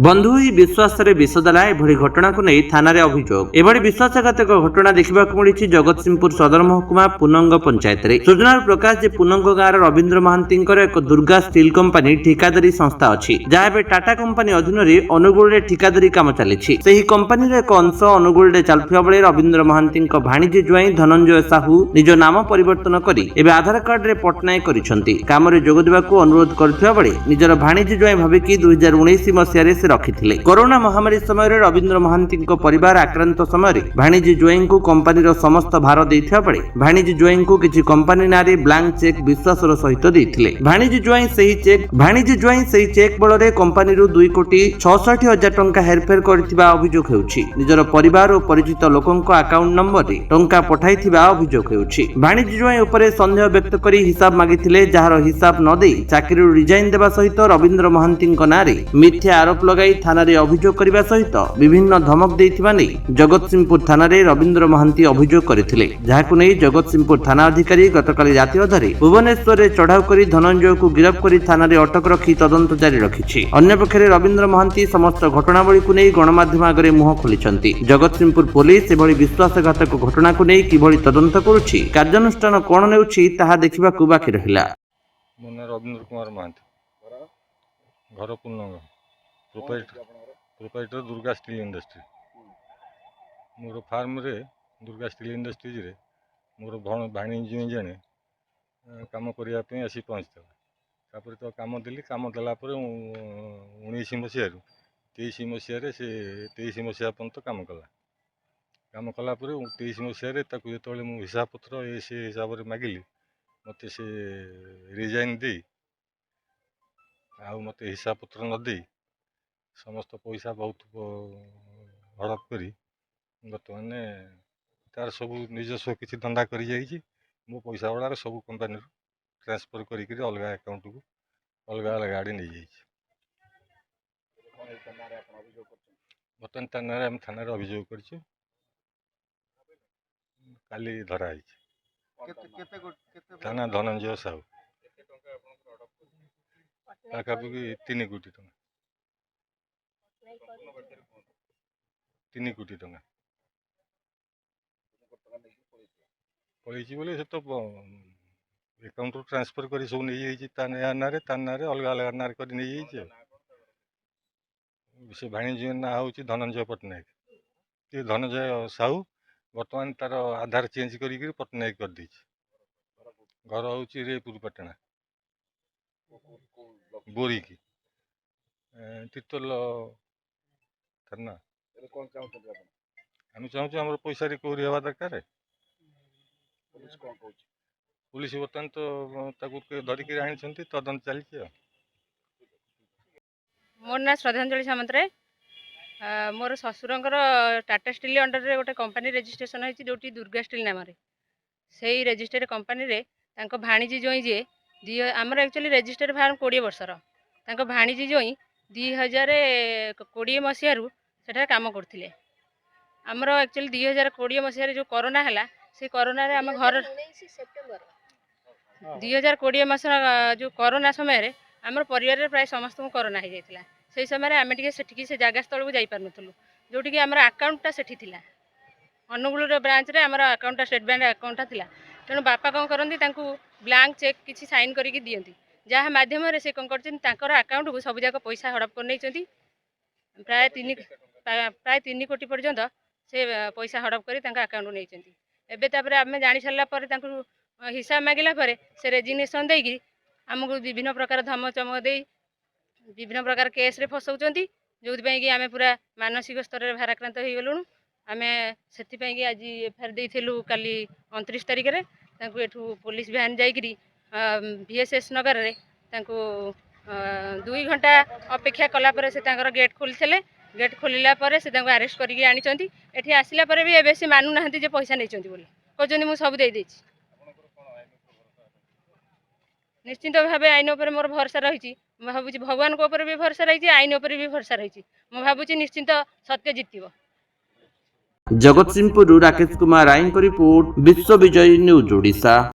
बंधु ही विश्वास विष देला एभली घटना को नहीं थाना अभियोग एभली विश्वासघातक घटना देखा मिली जगतसिंहपुर सदर महकुमा पुनंग पंचायत में सूचना प्रकाश जे पुनंग गाँव रवींद्र महांती एक दुर्गा स्टील कंपनी ठिकादारी संस्था अच्छी जहाँ टाटा कंपनी अधीन अनुगुल ठिकादारी काम चली कंपनी एक अंश अनुगुल चलुवा बेले रवींद्र महांती भाणीजी ज्वाई धनंजय साहू निज नाम परिवर्तन कर आधार कार्ड रे पटनायक काम जोगदेवा अनुरोध करथिबा बेले निजर भाणीजी ज्वाई भाविकी 2019 मसीह से रखिथिले। कोरोना महामारी समय रवींद्र महांती परिवार आक्रांत समय भाणीजी ज्वाई को कंपनी समस्त भार देथिबा बेले भाणीजी ज्वाई को किछि कंपनी नारे ब्लैंक चेक विश्वासर सहित देथिले। भाणीजी ज्वाई सही चेक बल रे कंपनी 2,66,00,000 टंका हेरफेर करथिबा अभियोग हेउछि। निजर परिवार और परिचित लोकंक अकाउंट नंबर रे टंका पठाइथिबा अभियोग हेउछि। भाणीजी ज्वाई उपरे संदेह व्यक्त करी हिसाब मागिथिले जार हिसाब न देई चाकरी रिजाइन देबा सहित रवींद्र महांती नारे मिथ्या आरोप लगाई थाना रे अभियोग करबा सहित विभिन्न धमक देथिबा नै जगतसिंहपुर थाना रे रवींद्र महांती अभियोग करथिले। जाहाकु नै जगतसिंहपुर थाना अधिकारी गतकाली राति अधरे भुवनेश्वर रे चढ़ाऊ करी धनंजय को गिरफ्त करी थाना रे अटक रखी तदंत जारी रखिछि। अन्य पक्षरे रवींद्र महांती समस्त घटनावली को नै गणमाध्यम आगरे मुह खोलिछंती। जगतसिंहपुर पुलिस एभली विश्वासघातक घटना को नै किभली तदंत करूछि कार्यानुष्ठान कोन नेउछि ताहा देखिबाकू बाकी रहिला। मोना रवींद्र कुमार महांती घर पुनंग प्रोप्राइटर दुर्गा स्टील इंडस्ट्री मोर फार्म रे दुर्गा स्टील इंडस्ट्रीज रे मोर भाणीजी जाने काम करने आसी पहुँचता तो काम देली काम देला 19 मसीह 23 मसीह से 23 मसीह पर्यंत काम कला 23 मसीह जो हिसाब पत्र से हिसाब से मागिली मत से रिजाइन दे मत हिसाब पत्र न दे समस्त पैसा बहुत हड़प करी बर्तमान तार सब निजस्व किसी धंदा कर मो पैसा गुड़ा सब कंपनी ट्रांसफर कर अलग अकाउंट को अलग अलग आड़े नहीं जाइए। बर्तमान थाना अभियोग कर काली धरा थाना धनंजय साहू पाखापाखि 3 कोटी टंका 3 कोटी टंका पड़ी बोले से तो अकाउंट ट्रांसफर कर सब नहीं ना अलग अलग ना कर से भाणीजी ना हूँ धनंजय पट्टनायक ये धनंजय साहू बर्तमान तार आधार चेंज कर पट्टनायक कर दी घर हूँ रेपुर पटना बोरी की तीर्तल थाना आम चाहूँ आम पैसा रिकवरी हवा दरकार पुलिस बर्तमान तो धरिक आनी तदंत चलती। मोर ना श्रद्धांजलि सामंतराय मोर ससुरंकर टाटा स्टील अंडर रे गोटे कंपनी रजिस्ट्रेशन होती जो दुर्गा स्टील नाम से रजिस्टर्ड कंपनी रे तांको भाणीजी जोई जे आमर एक्चुअली रजिस्टर्ड फार्म 20 वर्षर तांको भाणीजी जोई 2020 मसीह सेठा काम करथिले। आमर एक्चुअली 2020 मसीह जो कोरोना है से कोरोना रे आम घर 2020 मस जो कोरोना समय आमर परिवार प्राय समस्त को कोरोना हो जाता से समय आम टे से जगह स्थल को जापर नुँ जोटि आम आकाउंटा से अनुगुल ब्रांच रे आमर आकाउंटा स्टेट बैंक आकाउंटा थिला तेणु बापा कौन करती ब्लैंक चेक किसी साइन करके दियंती जहाँ माध्यम से कौन कर आकाउंट को सब जाक पैसा हड़प कर नहीं प्राय 3 कोटी पर्यंत से पैसा हड़प कर आकाउंट नहीं एवं आम जानी सारापर हिसाब मागिला से रेजिग्नेशन देगी आमको विभिन्न प्रकार धमचमक दे विभिन्न प्रकार केस रे फसाउछंती जो कि आम पूरा मानसिक स्तर में भाराक्रांत हो गलुणु। आम से आज एफआईआर देलु काली 29 तारिख में एठू पुलिस भ्यान जाकरी VSS नगर रे 2 घंटा अपेक्षा कलापर से गेट खोली गेट खोलिला से अरेस्ट करके आनी एठी आसिला पर भी एबे से मानु नाहंती जे पैसा नहीं बोली कहते मुझे सब दे देछि। निश्चिंत भाव आईन उपर मोर भरसा रही भावुँ भगवान को ऊपर भी भरसा रही आईन उपर भी भरसा रही भावुँ निश्चिंत सत्य जितब। जगतसिंहपुर राकेश कुमार राय रिपोर्ट विश्व विजय न्यूज ओडिशा।